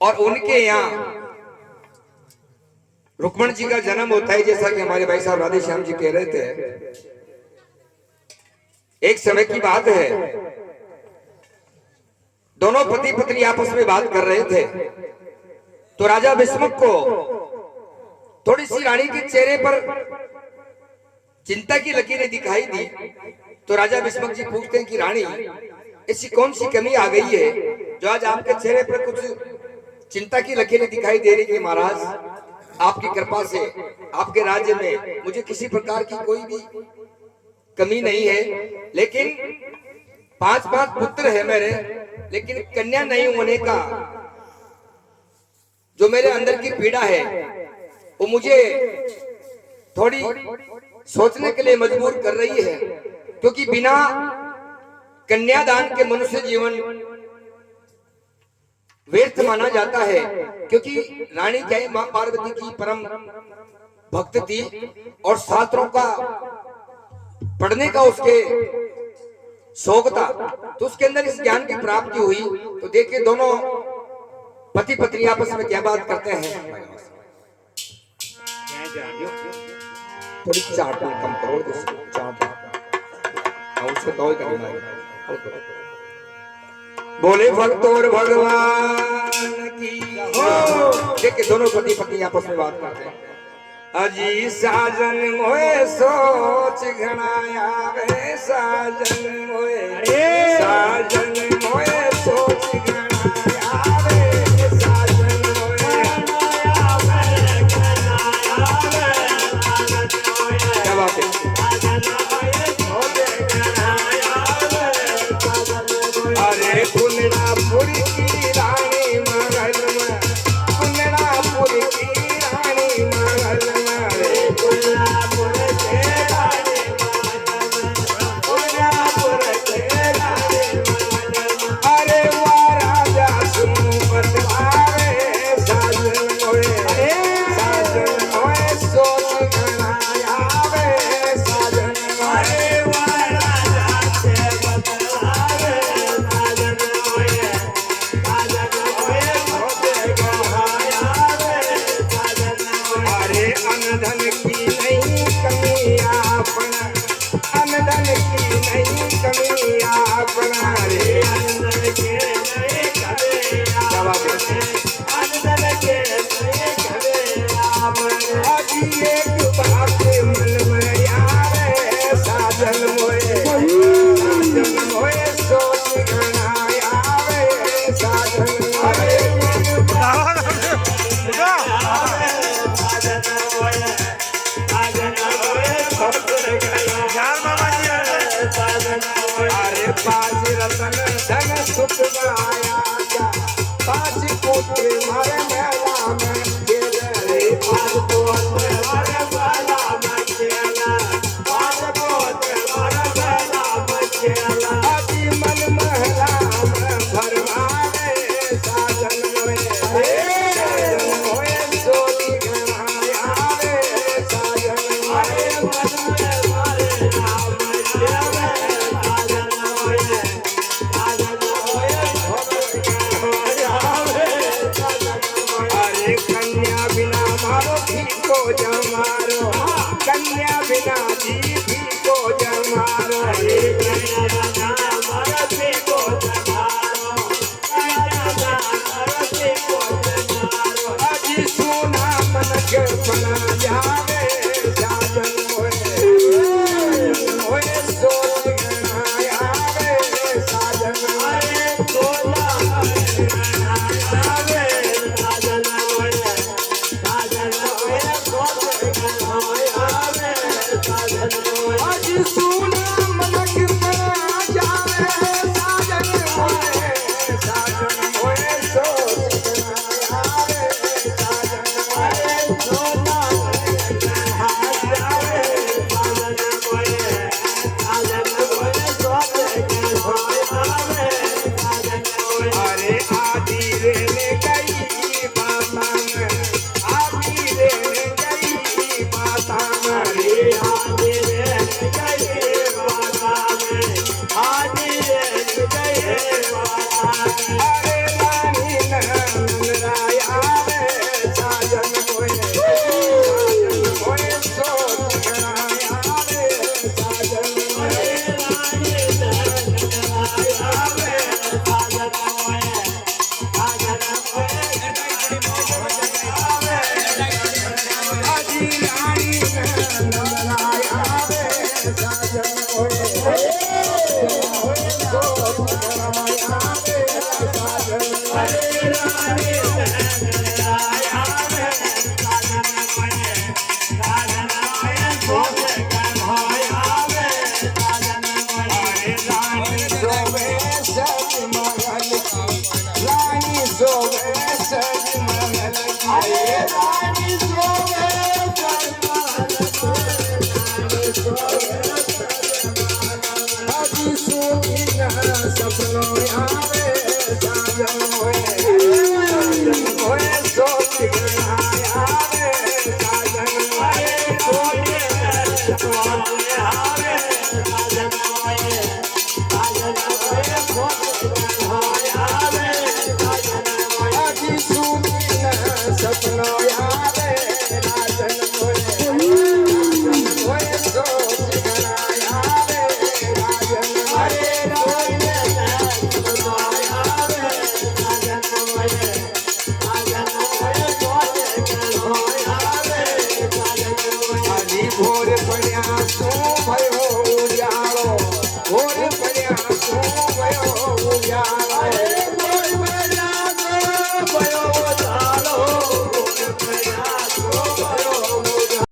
और उनके यहाँ रुक्मण जी का जन्म होता है, जैसा कि हमारे भाई साहब राधे श्याम जी कह रहे थे। एक समय की बात है, दोनों पति पत्नी आपस में बात कर रहे थे, तो राजा भीष्मक को थोड़ी सी रानी के चेहरे पर चिंता की लकीरें दिखाई दी। तो राजा भीष्मक जी पूछते हैं कि रानी, ऐसी कौन सी कमी आ गई है जो आज आपके चेहरे पर कुछ चिंता की लकीरें दिखाई दे रही है? महाराज, आपकी कृपा से आपके राज्य में मुझे किसी प्रकार की कोई भी कमी नहीं है, लेकिन 5 पुत्र है मेरे, लेकिन कन्या नहीं होने का जो मेरे अंदर की पीड़ा है वो मुझे थोड़ी सोचने के लिए मजबूर कर रही है, क्योंकि बिना कन्यादान के मनुष्य जीवन व्यर्थ माना जाता है। क्योंकि रानी क्या है, मां पार्वती की परम भक्त थी और शास्त्रों का पढ़ने का उसके शौक था, तो उसके अंदर इस ज्ञान की प्राप्ति हुई। तो देखिए दोनों पति पत्नी आपस में क्या बात करते हैं। थोड़ी चाट कम करो, चाट उसको तो ही करना है। बोले भक्त और भगवान की हो। देखिए दोनों पति पत्नी आपस में बात करते हैं। अजी साजन मोए सोच घनाया वे, साजन मोए, साजन मोए सोच घनाया वे, साजन मोए घनाया वे, घनाया वे, क्या बात है। अरे पुनरापुर की रानी महल में, पुनरापुर की रानी महल में, अरे पुनरापुर के रानी महल में, पुनरापुर के रानी महल में, अरे वो राजा सुन बतलावे, साजन मोए, साजन मोए सोच घनाया वे, साजन मोए वो राजा से बतलावे, धन की नहीं कमी अपना, अनधन की नहीं कमी अपना, रे अनधन के नहीं कमी अपना, अनधन के नहीं कमी अपना। अभी एक बात मन में यारे, साजन मोए, साजन मोए सोच घनाया वे, साजन मोए अरे 5 रतन धन सुख आया क्या, 5 पुत्र मारे मेला में खेले, रे 5 पुत्र मारे मेला में खेला, 5 पुत्र मारे मेला में खेला। अभी मन महला में भरवावे, साजन मोए, साजन मोए सोच घनाया वे, साजन मोए मन में मारे राम कन्या बिना मारो भी को जमारो, कन्या बिना जी भी को जमारो, कन्या बिना मारो भी को जमारो, कन्या बिना मारो भी को जमारो। अजी सुना मन के बना जावे, साजन मोए, मोए सोच घनाया वे, साजन मोए सोना घनाया वे, साजन आज सुना मन के बना जावे, साजन मोए, साजन मोए सोच घनाया वे, साजन मोए सोना घनाया वे, साजन मोए, साजन मोए सोच घनाया वे, साजन मोए। अरे आदि ભોર પડ્યા શું ભયો